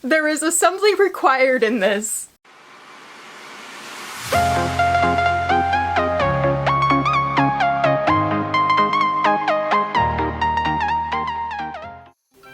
There is assembly required in this.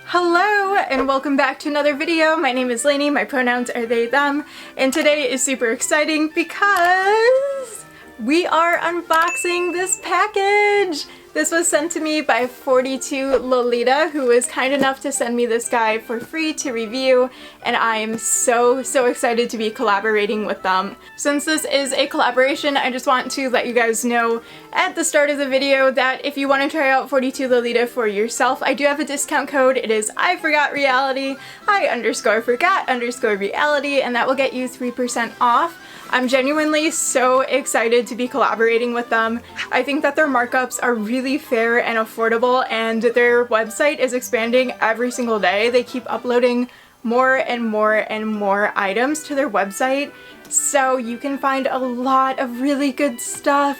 Hello and welcome back to another video. My name is Lainey, my pronouns are they, them, and today is super exciting because we are unboxing this package! This was sent to me by 42Lolita, who was kind enough to send me this guy for free to review, and I am so excited to be collaborating with them. Since this is a collaboration, I just want to let you guys know at the start of the video that if you want to try out 42Lolita for yourself, I do have a discount code. It is I_forgot_reality, I_forgot_reality, and that will get you 3% off. I'm genuinely so excited to be collaborating with them. I think that their markups are really fair and affordable, and their website is expanding every single day. They keep uploading more and more items to their website, so you can find a lot of really good stuff.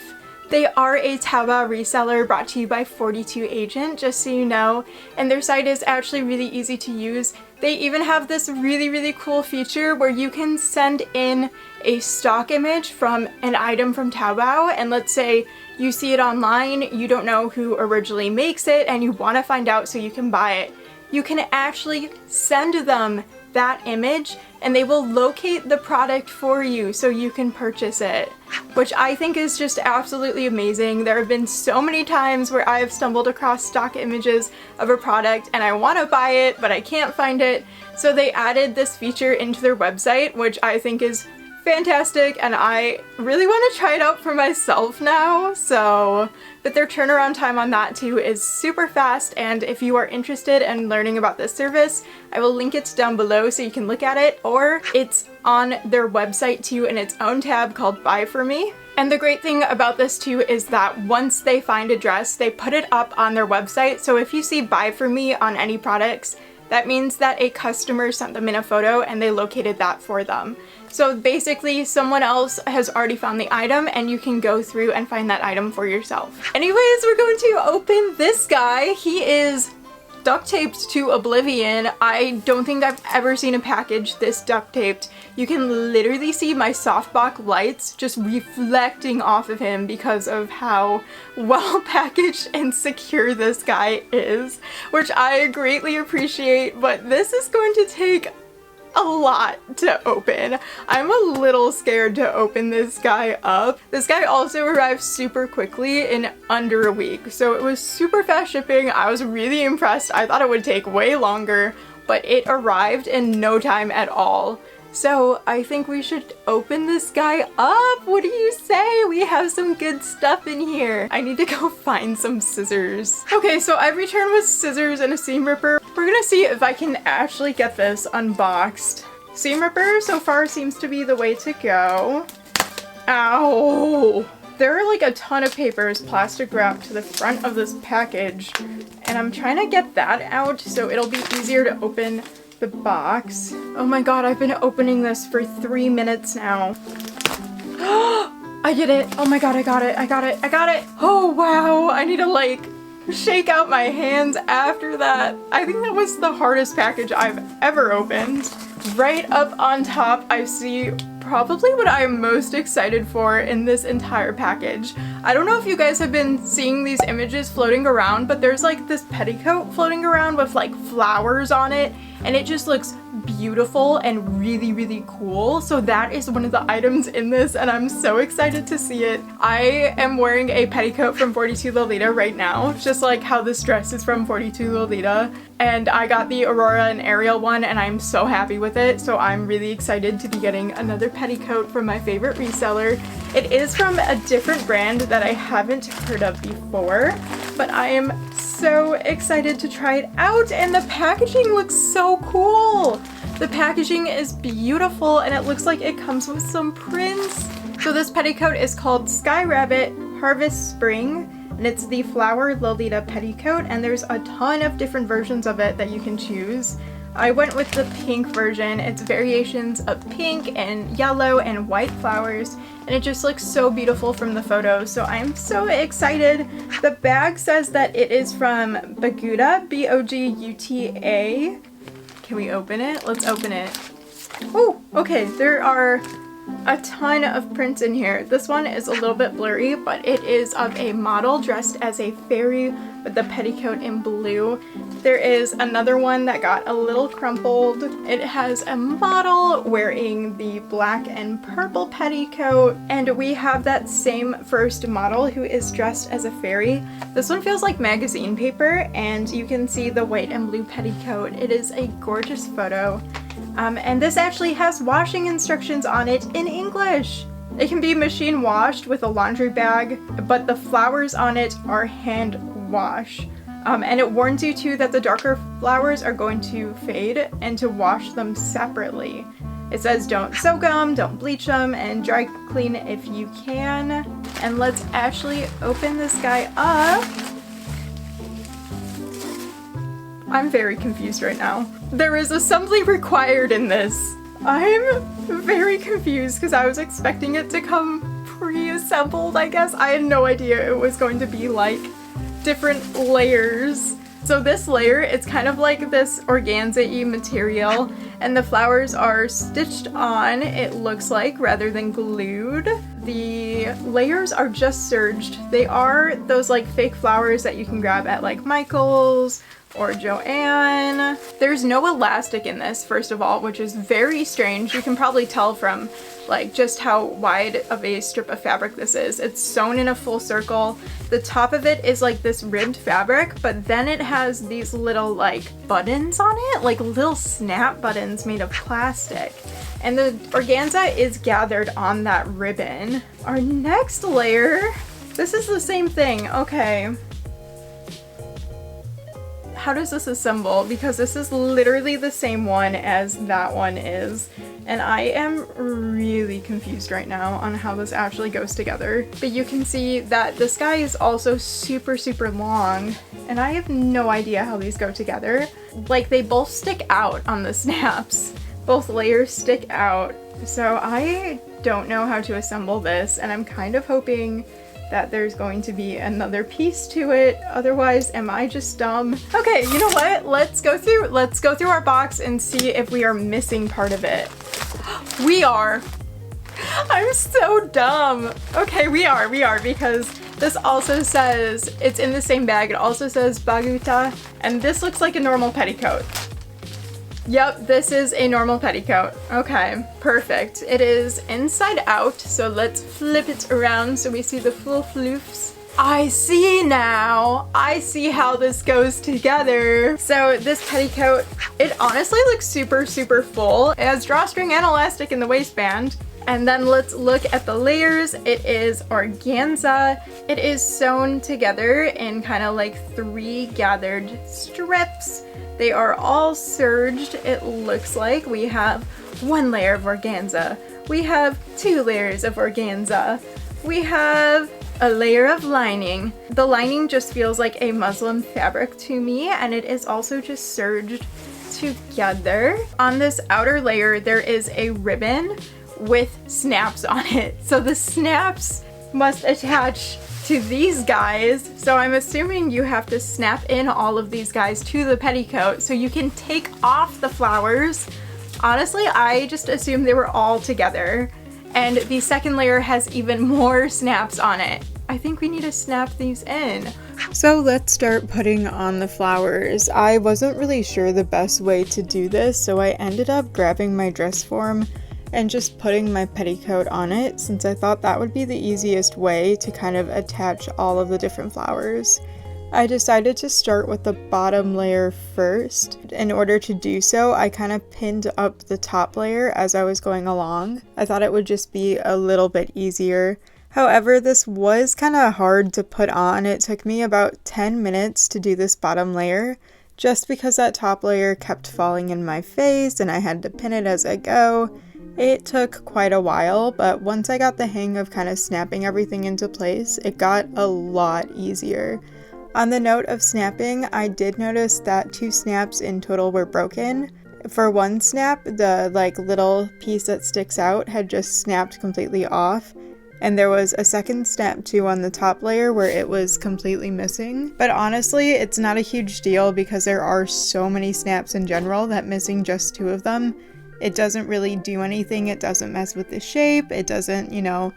They are a Taobao reseller brought to you by 42 Agent, just so you know, and their site is actually really easy to use. They even have this really cool feature where you can send in a stock image from an item from Taobao, and let's say you see it online, you don't know who originally makes it, and you want to find out so you can buy it. You can actually send them that image and they will locate the product for you so you can purchase it, which I think is just absolutely amazing. There have been so many times where I have stumbled across stock images of a product and I want to buy it but I can't find it, so they added this feature into their website, which I think is fantastic, and I really want to try it out for myself now. But their turnaround time on that too is super fast, and if you are interested in learning about this service, I will link it down below so you can look at it, or it's on their website too in its own tab called Buy For Me. And the great thing about this too is that once they find a dress, they put it up on their website, so if you see Buy For Me on any products, that means that a customer sent them in a photo and they located that for them. So basically someone else has already found the item and you can go through and find that item for yourself. Anyways, we're going to open this guy. He is duct taped to oblivion. I don't think I've ever seen a package this duct taped. You can literally see my softbox lights just reflecting off of him because of how well packaged and secure this guy is, which I greatly appreciate, but this is going to take a lot to open. I'm a little scared to open this guy up. This guy also arrived super quickly in under a week, so it was super fast shipping. I was really impressed. I thought it would take way longer, but it arrived in no time at all. So I think we should open this guy up. What do you say? We have some good stuff in here. I need to go find some scissors. Okay, so I returned with scissors and a seam ripper. We're gonna see if I can actually get this unboxed. Seam ripper so far seems to be the way to go. Ow! There are like a ton of papers plastic wrapped to the front of this package, and I'm trying to get that out so it'll be easier to open the box. Oh my god, I've been opening this for 3 minutes now. I did it! Oh my god, I got it! Oh wow, I need to like shake out my hands after that. I think that was the hardest package I've ever opened. Right up on top, I see probably what I'm most excited for in this entire package. I don't know if you guys have been seeing these images floating around, but there's like this petticoat floating around with like flowers on it, and it just looks beautiful and really cool. So that is one of the items in this, and I'm so excited to see it. I am wearing a petticoat from 42Lolita right now, just like how this dress is from 42Lolita, and I got the Aurora and Ariel one and I'm so happy with it, so I'm really excited to be getting another petticoat from my favorite reseller. It is from a different brand that I haven't heard of before, but I am so excited to try it out, and the packaging looks so cool. The packaging is beautiful and it looks like it comes with some prints. So this petticoat is called Sky Rabbit Harvest Spring, and it's the Flower Lolita petticoat, and there's a ton of different versions of it that you can choose. I went with the pink version. It's variations of pink and yellow and white flowers, and it just looks so beautiful from the photos, so I'm so excited. The bag says that it is from Boguta, B-O-G-U-T-A. Can we open it? Let's open it. Oh, okay, there are a ton of prints in here. This one is a little bit blurry, but it is of a model dressed as a fairy with the petticoat in blue. There is another one that got a little crumpled. It has a model wearing the black and purple petticoat, and we have that same first model who is dressed as a fairy. This one feels like magazine paper, and you can see the white and blue petticoat. It is a gorgeous photo. And this actually has washing instructions on it in English. It can be machine washed with a laundry bag, but the flowers on it are hand wash. And it warns you too that the darker flowers are going to fade and to wash them separately. It says don't soak them, don't bleach them, and dry clean if you can. And let's actually open this guy up. I'm very confused right now. There is assembly required in this. I'm very confused because I was expecting it to come pre-assembled, I guess. I had no idea it was going to be like different layers. So this layer, it's kind of like this organza-y material, and the flowers are stitched on, it looks like, rather than glued. The layers are just serged. They are those like fake flowers that you can grab at like Michael's or Joanne. There's no elastic in this, first of all, which is very strange. You can probably tell from like just how wide of a strip of fabric this is. It's sewn in a full circle. The top of it is like this ribbed fabric, but then it has these little like buttons on it, like little snap buttons made of plastic. And the organza is gathered on that ribbon. Our next layer, this is the same thing. Okay. How does this assemble? Because this is literally the same one as that one is. And I am really confused right now on how this actually goes together. But you can see that this guy is also super, super long. And I have no idea how these go together. Like, they both stick out on the snaps. Both layers stick out. So I don't know how to assemble this. And I'm kind of hoping that there's going to be another piece to it. Otherwise, am I just dumb? Okay, you know what? Let's go through our box and see if we are missing part of it. We are. I'm so dumb. Okay, we are because this also says, it's in the same bag, it also says baguta, and this looks like a normal petticoat. Yep, this is a normal petticoat. Okay, perfect. It is inside out, so let's flip it around so we see the full floofs. I see now! I see how this goes together. So this petticoat, it honestly looks super, super full. It has drawstring and elastic in the waistband. And then let's look at the layers. It is organza. It is sewn together in kind of like 3 gathered strips. They are all serged, it looks like. We have 1 layer of organza. We have 2 layers of organza. We have a layer of lining. The lining just feels like a muslin fabric to me, and it is also just serged together. On this outer layer, there is a ribbon with snaps on it. So the snaps must attach to these guys. So I'm assuming you have to snap in all of these guys to the petticoat so you can take off the flowers. Honestly, I just assumed they were all together. And the second layer has even more snaps on it. I think we need to snap these in. So let's start putting on the flowers. I wasn't really sure the best way to do this, so I ended up grabbing my dress form and just putting my petticoat on it, since I thought that would be the easiest way to kind of attach all of the different flowers. I decided to start with the bottom layer first. In order to do so, I kind of pinned up the top layer as I was going along. I thought it would just be a little bit easier. However, this was kind of hard to put on. It took me about 10 minutes to do this bottom layer, just because that top layer kept falling in my face and I had to pin it as I go. It took quite a while, but once I got the hang of kind of snapping everything into place, it got a lot easier. On the note of snapping, I did notice that 2 snaps in total were broken. For one snap, the little piece that sticks out had just snapped completely off, and there was a second snap too on the top layer where it was completely missing. But honestly, it's not a huge deal because there are so many snaps in general that missing just 2 of them, it doesn't really do anything. It doesn't mess with the shape. It doesn't, you know,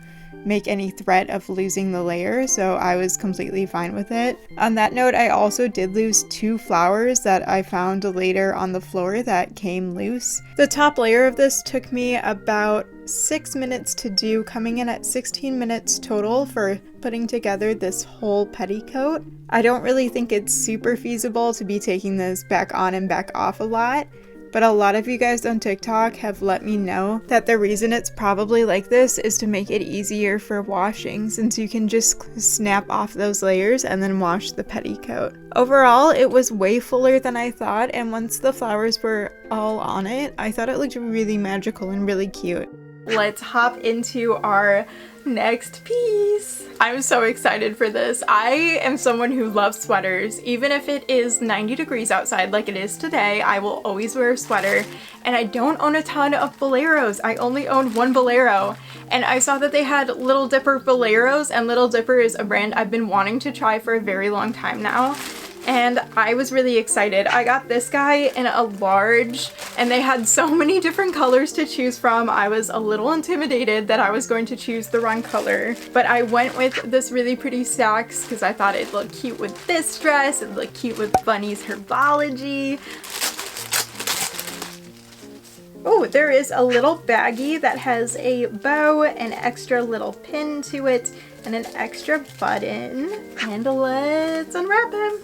make any threat of losing the layer, so I was completely fine with it. On that note, I also did lose 2 flowers that I found later on the floor that came loose. The top layer of this took me about 6 minutes to do, coming in at 16 minutes total for putting together this whole petticoat. I don't really think it's super feasible to be taking this back on and back off a lot, but a lot of you guys on TikTok have let me know that the reason it's probably like this is to make it easier for washing, since you can just snap off those layers and then wash the petticoat. Overall, it was way fuller than I thought, and once the flowers were all on it, I thought it looked really magical and really cute. Let's hop into our next piece. I'm so excited for this. I am someone who loves sweaters. Even if it is 90 degrees outside like it is today, I will always wear a sweater. And I don't own a ton of Boleros. I only own 1 Bolero. And I saw that they had Little Dipper Boleros, and Little Dipper is a brand I've been wanting to try for a very long time now. And I was really excited. I got this guy in a large, and they had so many different colors to choose from. I was a little intimidated that I was going to choose the wrong color, but I went with this really pretty Saks because I thought it'd look cute with this dress, it'd look cute with Bunny's Herbology. Oh, there is a little baggie that has a bow, an extra little pin to it, and an extra button. And let's unwrap him.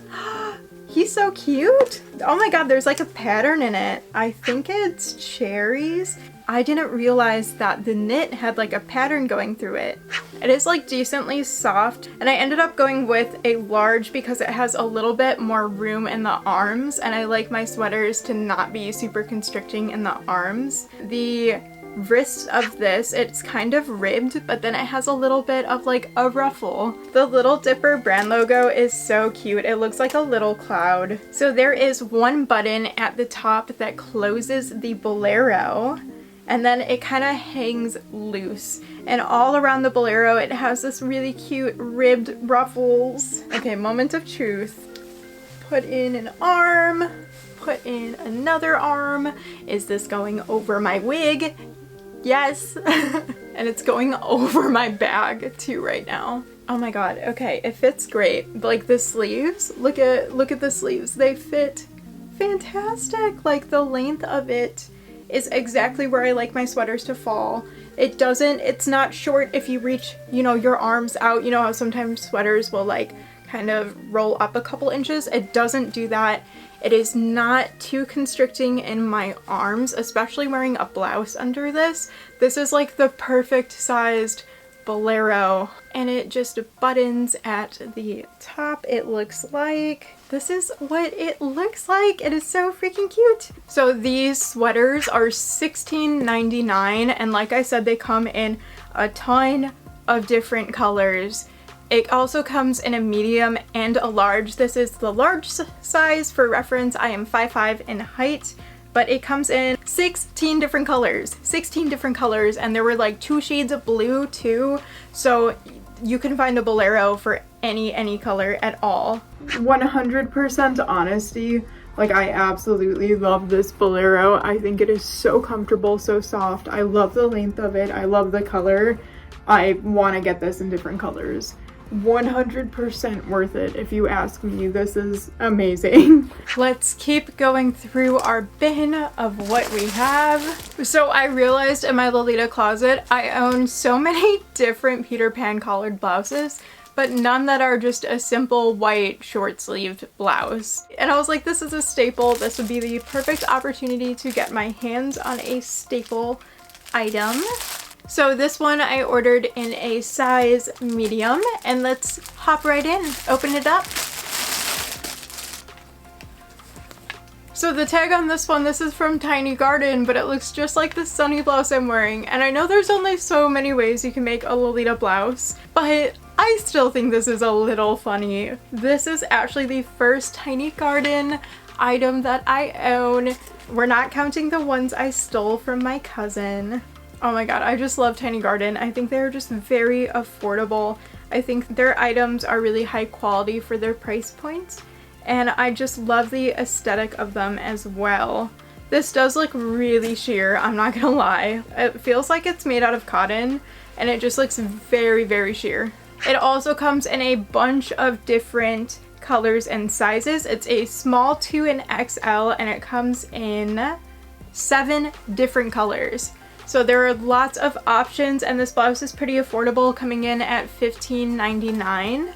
He's so cute. Oh my god, there's like a pattern in it. I think it's cherries. I didn't realize that the knit had like a pattern going through it. It is like decently soft, and I ended up going with a large because it has a little bit more room in the arms, and I like my sweaters to not be super constricting in the arms. The wrist of this, it's kind of ribbed, but then it has a little bit of like a ruffle. The Little Dipper brand logo is so cute. It looks like a little cloud. So there is 1 button at the top that closes the Bolero, and then it kind of hangs loose. And all around the Bolero, it has this really cute ribbed ruffles. Okay, moment of truth. Put in an arm, put in another arm. Is this going over my wig? Yes. And it's going over my bag too right now. Oh my god. Okay, it fits great. Like the sleeves, look at the sleeves. They fit fantastic. Like the length of it is exactly where I like my sweaters to fall. It's not short if you reach, you know, your arms out. You know how sometimes sweaters will like kind of roll up a couple inches? It doesn't do that. It is not too constricting in my arms, especially wearing a blouse under this. This is like the perfect sized Bolero, and it just buttons at the top. It looks like this is what it looks like. It is so freaking cute. So these sweaters are $16.99, and like I said, they come in a ton of different colors. It also comes in a medium and a large. This is the large size. For reference, I am 5'5" in height, but it comes in 16 different colors. 16 different colors, and there were like 2 shades of blue too, so you can find a Bolero for any color at all. 100% honesty, like I absolutely love this Bolero. I think it is so comfortable, so soft. I love the length of it. I love the color. I want to get this in different colors. 100% worth it if you ask me. This is amazing. Let's keep going through our bin of what we have. So I realized in my Lolita closet I own so many different Peter Pan collared blouses, but none that are just a simple white short-sleeved blouse. And I was like, this is a staple. This would be the perfect opportunity to get my hands on a staple item. So this one I ordered in a size medium, and let's hop right in, open it up. So the tag on this one, this is from Tiny Garden, but it looks just like the sunny blouse I'm wearing. And I know there's only so many ways you can make a Lolita blouse, but I still think this is a little funny. This is actually the first Tiny Garden item that I own. We're not counting the ones I stole from my cousin. Oh my god, I just love Tiny Garden. I think they're just very affordable. I think their items are really high quality for their price points, and I just love the aesthetic of them as well. This does look really sheer, I'm not gonna lie. It feels like it's made out of cotton, and it just looks very, very sheer. It also comes in a bunch of different colors and sizes. It's a small 2 and XL, and it comes in 7 different colors. So there are lots of options, and this blouse is pretty affordable, coming in at $15.99.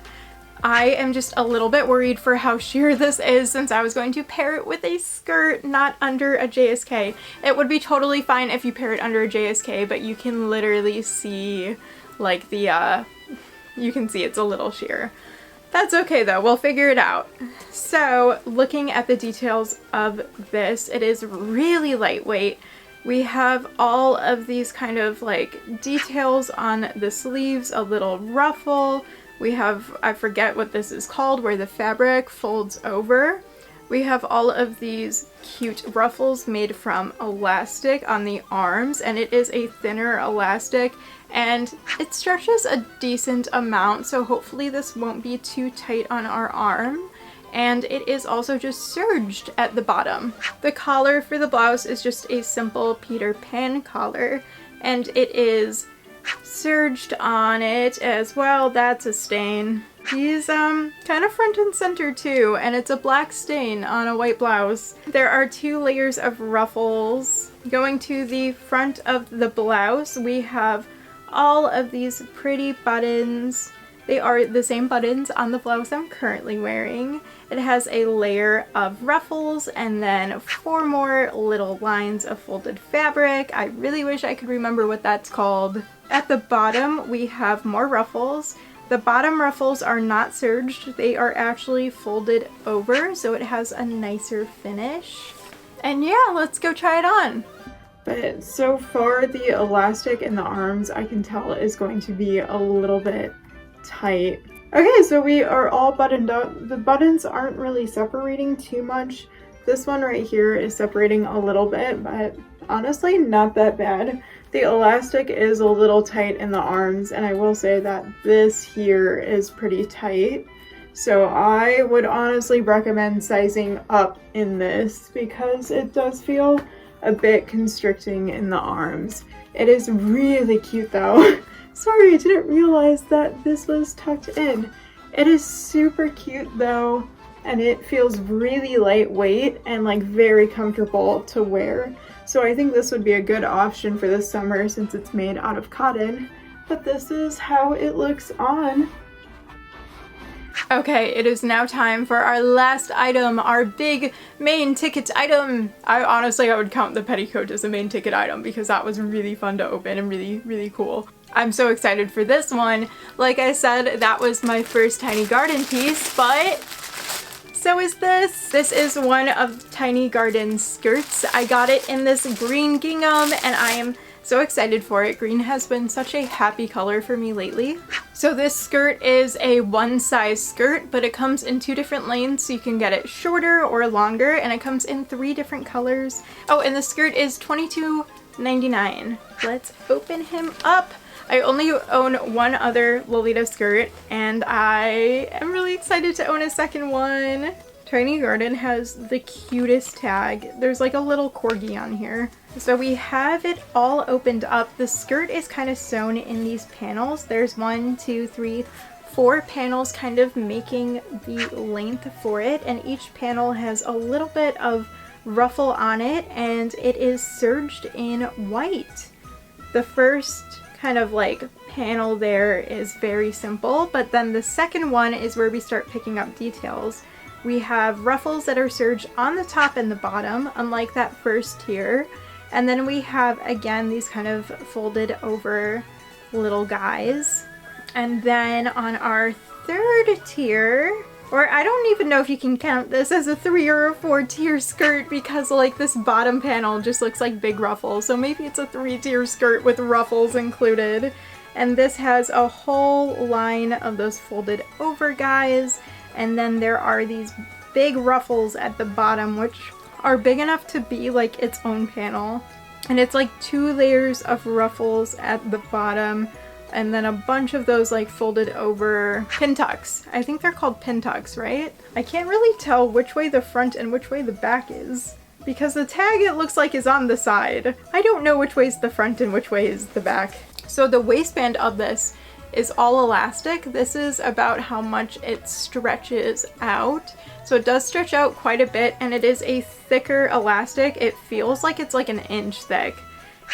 I am just a little bit worried for how sheer this is, since I was going to pair it with a skirt, not under a JSK. It would be totally fine if you pair it under a JSK, but you can literally see like the, you can see it's a little sheer. That's okay though, we'll figure it out. So looking at the details of this, it is really lightweight. We have all of these kind of like details on the sleeves, a little ruffle. We have, I forget what this is called, where the fabric folds over. We have all of these cute ruffles made from elastic on the arms, and it is a thinner elastic, and it stretches a decent amount, so hopefully this won't be too tight on our arm. And it is also just serged at the bottom. The collar for the blouse is just a simple Peter Pan collar, and it is serged on it as well. That's a stain. He's kind of front and center too, and it's a black stain on a white blouse. There are 2 layers of ruffles. Going to the front of the blouse, we have all of these pretty buttons. They are the same buttons on the blouse I'm currently wearing. It has a layer of ruffles and then 4 more little lines of folded fabric. I really wish I could remember what that's called. At the bottom, we have more ruffles. The bottom ruffles are not serged. They are actually folded over, so it has a nicer finish. And yeah, let's go try it on. But so far, the elastic in the arms, I can tell, is going to be a little bit tight. Okay, so we are all buttoned up. The buttons aren't really separating too much. This one right here is separating a little bit, but honestly not that bad. The elastic is a little tight in the arms, and I will say that this here is pretty tight. So I would honestly recommend sizing up in this because it does feel a bit constricting in the arms. It is really cute though. Sorry, I didn't realize that this was tucked in. It is super cute though, and it feels really lightweight and like very comfortable to wear. So I think this would be a good option for this summer since it's made out of cotton. But this is how it looks on. Okay, it is now time for our last item, our big main ticket item. I would count the petticoat as a main ticket item because that was really fun to open and really, really cool. I'm so excited for this one. Like I said, that was my first Tiny Garden piece, but so is this. This is one of Tiny Garden's skirts. I got it in this green gingham, and I am so excited for it. Green has been such a happy color for me lately. So this skirt is a one size skirt, but it comes in 2 different lengths, so you can get it shorter or longer, and it comes in 3 different colors. Oh, and the skirt is $22.99. Let's open him up. I only own one other Lolita skirt, and I am really excited to own a second one. Tiny Garden has the cutest tag. There's like a little corgi on here. So we have it all opened up. The skirt is kind of sewn in these panels. There's 1, 2, 3, 4 panels kind of making the length for it, and each panel has a little bit of ruffle on it, and it is serged in white. The first kind of like panel there is very simple, but then the second one is where we start picking up details. We have ruffles that are serged on the top and the bottom, unlike that first tier. And then we have, again, these kind of folded over little guys. And then on our third tier, or I don't even know if you can count this as a 3 or a 4 tier skirt because like this bottom panel just looks like big ruffles. So maybe it's a 3 tier skirt with ruffles included. And this has a whole line of those folded over guys. And then there are these big ruffles at the bottom, which are big enough to be like its own panel. And it's like 2 layers of ruffles at the bottom, and then a bunch of those like folded over pin tucks. I think they're called pin tucks, right? I can't really tell which way the front and which way the back is, because the tag it looks like is on the side. I don't know which way is the front and which way is the back. So the waistband of this is all elastic. This is about how much it stretches out. So it does stretch out quite a bit, and it is a thicker elastic. It feels like it's like an inch thick.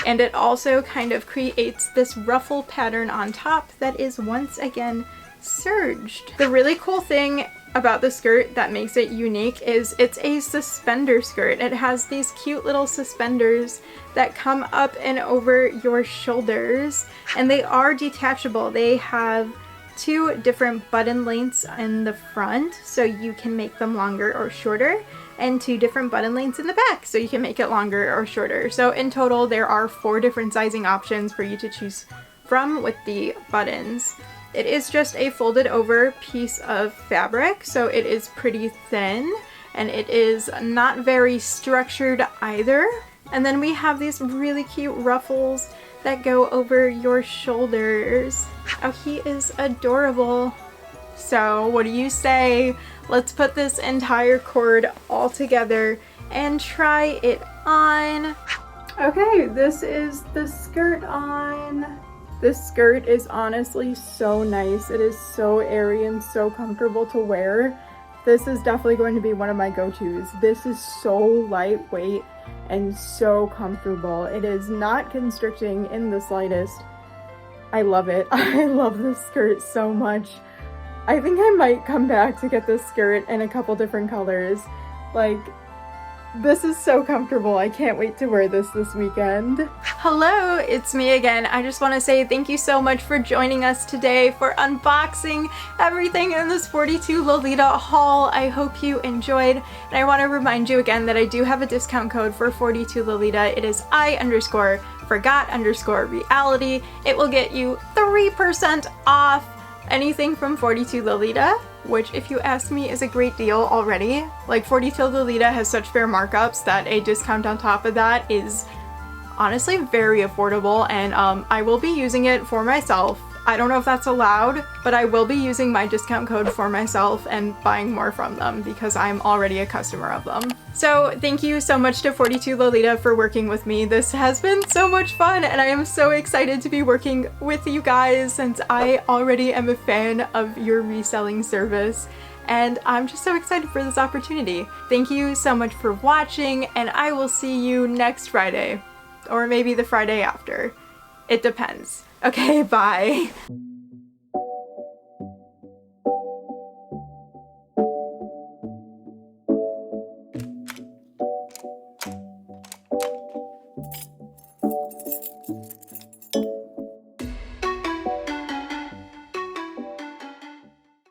And it also kind of creates this ruffle pattern on top that is once again serged. The really cool thing about the skirt that makes it unique is it's a suspender skirt. It has these cute little suspenders that come up and over your shoulders, and they are detachable. They have 2 different button lengths in the front, so you can make them longer or shorter, and 2 different button lengths in the back, so you can make it longer or shorter. So in total, there are 4 different sizing options for you to choose from with the buttons. It is just a folded over piece of fabric, so it is pretty thin, and it is not very structured either. And then we have these really cute ruffles that go over your shoulders. Oh, he is adorable. So what do you say? Let's put this entire cord all together and try it on. Okay, this is the skirt on. This skirt is honestly so nice. It is so airy and so comfortable to wear. This is definitely going to be one of my go-tos. This is so lightweight and so comfortable. It is not constricting in the slightest. I love it. I love this skirt so much. I think I might come back to get this skirt in a couple different colors. Like, this is so comfortable. I can't wait to wear this weekend. Hello, it's me again. I just want to say thank you so much for joining us today for unboxing everything in this 42Lolita haul. I hope you enjoyed, and I want to remind you again that I do have a discount code for 42Lolita. It is I_forgot_reality. It will get you 3% off anything from 42Lolita, which, if you ask me, is a great deal already. Like, 42Lolita has such fair markups that a discount on top of that is honestly very affordable, and I will be using it for myself. I don't know if that's allowed, but I will be using my discount code for myself and buying more from them because I'm already a customer of them. So thank you so much to 42Lolita for working with me. This has been so much fun, and I am so excited to be working with you guys since I already am a fan of your reselling service, and I'm just so excited for this opportunity. Thank you so much for watching, and I will see you next Friday, or maybe the Friday after. It depends. Okay, bye.